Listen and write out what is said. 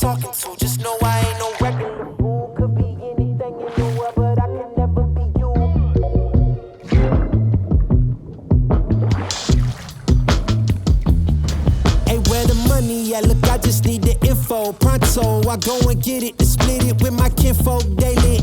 talking to. Just know I ain't no regular fool. Could be anything in the world, but I can never be you. Hey, where the money at? Look, I just need the info. Pronto, I go and get it, to split it with my kinfolk daily.